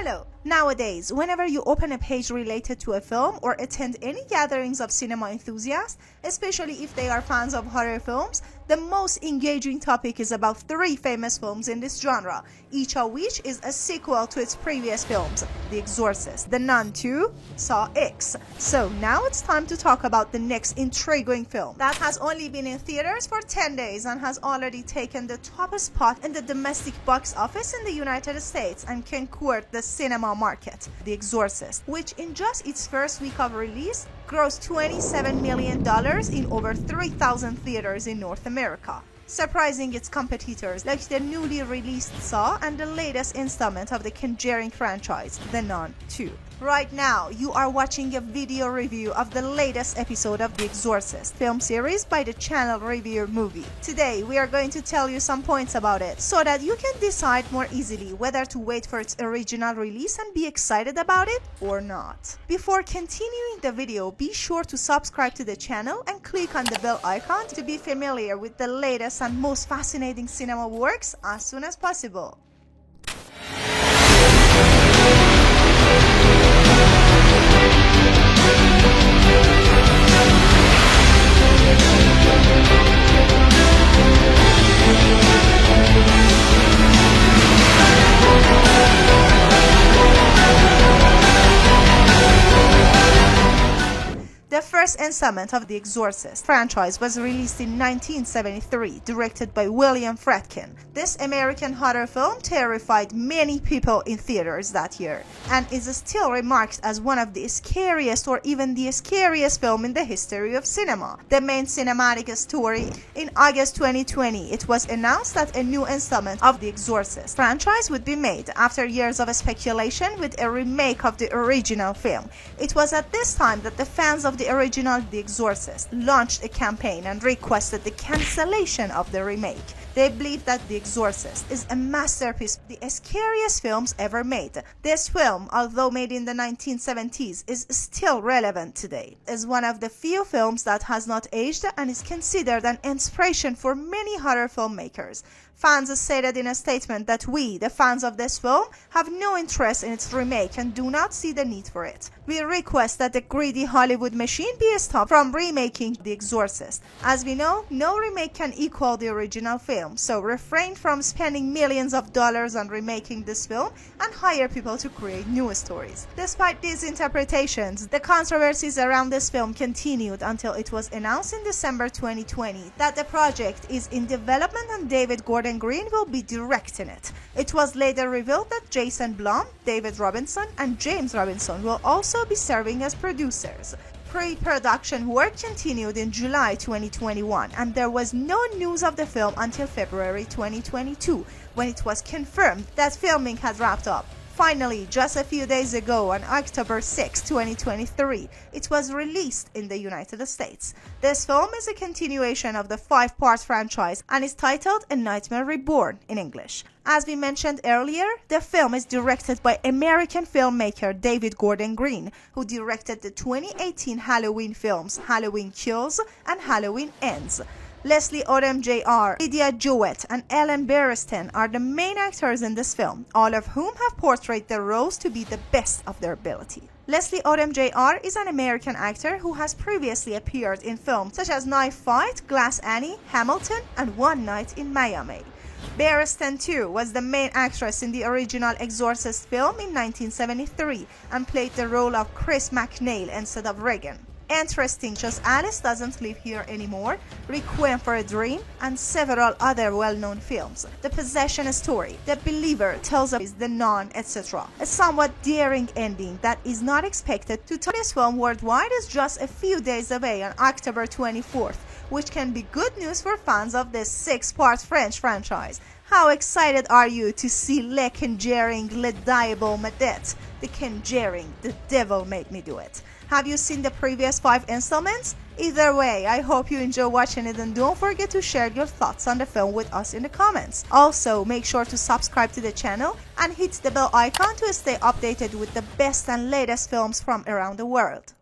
Hello. Nowadays, whenever you open a page related to a film or attend any gatherings of cinema enthusiasts, especially if they are fans of horror films, the most engaging topic is about 3 famous films in this genre, each of which is a sequel to its previous films: The Exorcist, The Nun 2, Saw X. So now it's time to talk about the next intriguing film that has only been in theaters for 10 days and has already taken the top spot in the domestic box office in the United States and conquered the cinema market: The Exorcist, which in just its first week of release grossed $27 million in over 3,000 theaters in North America, surprising its competitors like the newly released Saw and the latest installment of the Conjuring franchise, The Nun 2. Right now, you are watching a video review of the latest episode of The Exorcist film series by the channel Review Movie. Today, we are going to tell you some points about it so that you can decide more easily whether to wait for its original release and be excited about it or not. Before continuing the video, be sure to subscribe to the channel and click on the bell icon to be familiar with the latest and most fascinating cinema works as soon as possible. The first installment of the Exorcist franchise was released in 1973, directed by William Friedkin. This American horror film terrified many people in theaters that year, and is still remarked as one of the scariest or even the scariest film in the history of cinema. The main cinematic story: in August 2020, it was announced that a new installment of the Exorcist franchise would be made after years of speculation with a remake of the original film. It was at this time that the fans of the original The Exorcist launched a campaign and requested the cancellation of the remake. They believe that The Exorcist is a masterpiece, the scariest films ever made. This film, although made in the 1970s, is still relevant today. It's one of the few films that has not aged and is considered an inspiration for many horror filmmakers. Fans stated in a statement that we, the fans of this film, have no interest in its remake and do not see the need for it. We request that the greedy Hollywood machine be stopped from remaking The Exorcist. As we know, no remake can equal the original film, so refrain from spending millions of dollars on remaking this film and hire people to create new stories. Despite these interpretations, the controversies around this film continued until it was announced in December 2020 that the project is in development and David Gordon Green will be directing it. It was later revealed that Jason Blum, David Robinson, and James Robinson will also be serving as producers. Pre-production work continued in July 2021, and there was no news of the film until February 2022, when it was confirmed that filming had wrapped up. Finally, just a few days ago, on October 6, 2023, it was released in the United States. This film is a continuation of the 5-part franchise and is titled A Nightmare Reborn in English. As we mentioned earlier, the film is directed by American filmmaker David Gordon Green, who directed the 2018 Halloween films Halloween Kills and Halloween Ends. Leslie Odom Jr., Lydia Jewett, and Ellen Burstyn are the main actors in this film, all of whom have portrayed their roles to be the best of their ability. Leslie Odom Jr. is an American actor who has previously appeared in films such as Knife Fight, Glass Annie, Hamilton, and One Night in Miami. Burstyn, too, was the main actress in the original Exorcist film in 1973 and played the role of Chris McNeil instead of Regan. Interesting, just Alice Doesn't Live Here Anymore, Requiem for a Dream, and several other well-known films. The Possession Story, The Believer tells us The Nun, etc. A somewhat daring ending that is not expected to turn this film worldwide is just a few days away on October 24th, which can be good news for fans of this 6-part French franchise. How excited are you to see Le Conjuring, Le Diable Medet? The Conjuring, The Devil Made Me Do It. Have you seen the previous 5 installments? Either way, I hope you enjoy watching it, and don't forget to share your thoughts on the film with us in the comments. Also, make sure to subscribe to the channel and hit the bell icon to stay updated with the best and latest films from around the world.